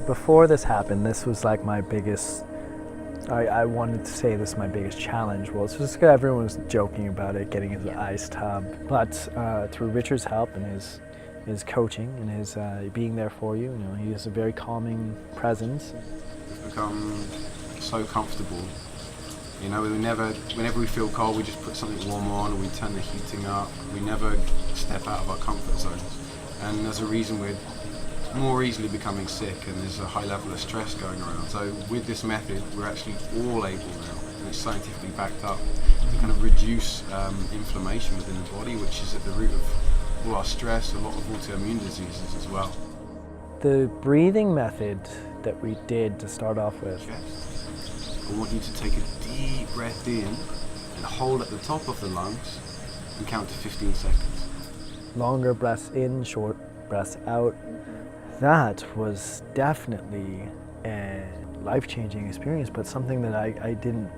Before this happened, this was like my biggest, I wanted to say this is my biggest challenge. Well, it's just 'cause everyone was joking about it, getting into the ice tub. But through Richard's help and his coaching and his being there for you, he has a very calming presence. We've become so comfortable. Whenever we feel cold, we just put something warm on, or we turn the heating up. We never step out of our comfort zones. And as a reason, we're more easily becoming sick, and there's a high level of stress going around. So with this method, we're actually all able now, and it's scientifically backed up, to kind of reduce inflammation within the body, which is at the root of all our stress, a lot of autoimmune diseases as well. The breathing method that we did to start off with. I want you to take a deep breath in and hold at the top of the lungs and count to 15 seconds. Longer breaths in, short breaths out. That was definitely a life-changing experience, but something that I didn't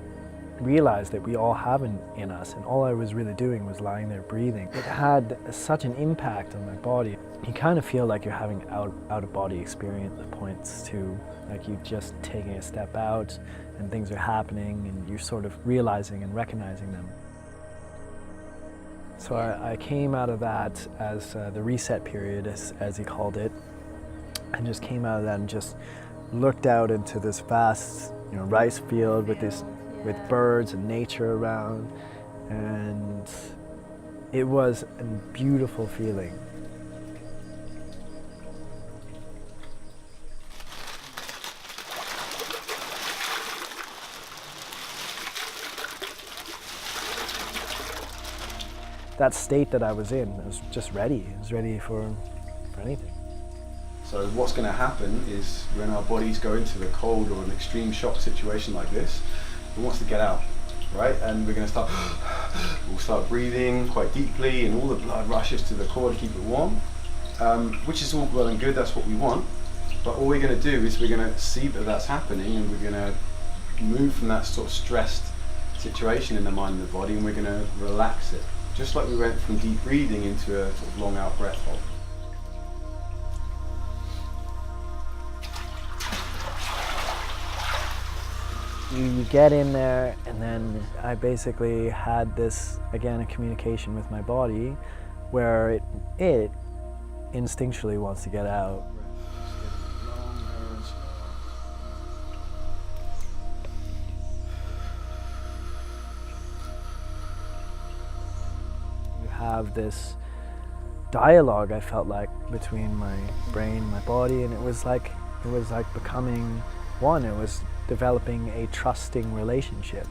realize that we all have in us, and all I was really doing was lying there breathing. It had such an impact on my body. You kind of feel like you're having out-of-body experience at points too, like you're just taking a step out and things are happening and you're sort of realizing and recognizing them. So I came out of that as the reset period, as he called it, and just came out of that and just looked out into this vast, rice field with birds and nature around, and it was a beautiful feeling. That state that I was in, I was just ready. I was ready for anything. So what's going to happen is when our bodies go into the cold or an extreme shock situation like this, it wants to get out, right? And we're going to we'll start breathing quite deeply, and all the blood rushes to the core to keep it warm, which is all well and good, that's what we want. But all we're going to do is we're going to see that that's happening, and we're going to move from that sort of stressed situation in the mind and the body, and we're going to relax it. Just like we went from deep breathing into a sort of long out breath hold. You get in there, and then I basically had this, again, a communication with my body where it instinctually wants to get out. You have this dialogue, I felt like, between my brain and my body, and it was like becoming one. It was developing a trusting relationship.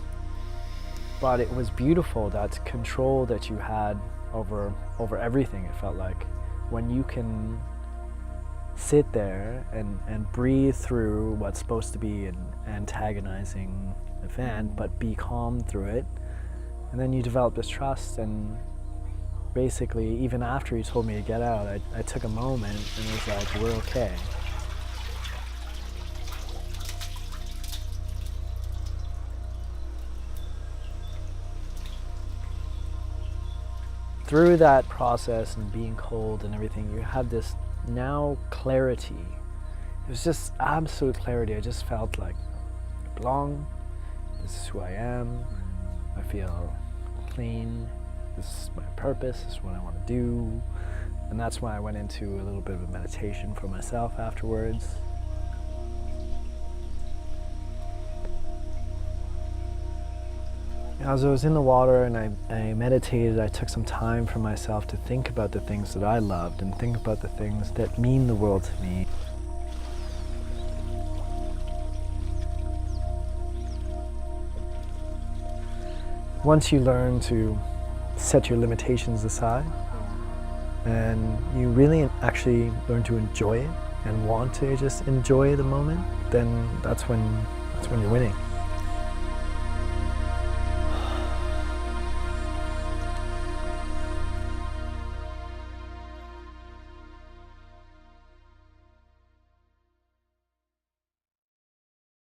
But it was beautiful, that control that you had over everything, it felt like. When you can sit there and breathe through what's supposed to be an antagonizing event, but be calm through it, and then you develop this trust. And basically, even after he told me to get out, I took a moment and was like, we're okay. Through that process and being cold and everything, you have this now clarity. It was just absolute clarity. I just felt like I belong. This is who I am. I feel clean. This is my purpose. This is what I want to do. And that's why I went into a little bit of a meditation for myself afterwards. As I was in the water and I meditated, I took some time for myself to think about the things that I loved and think about the things that mean the world to me. Once you learn to set your limitations aside and you really actually learn to enjoy it and want to just enjoy the moment, then that's when you're winning.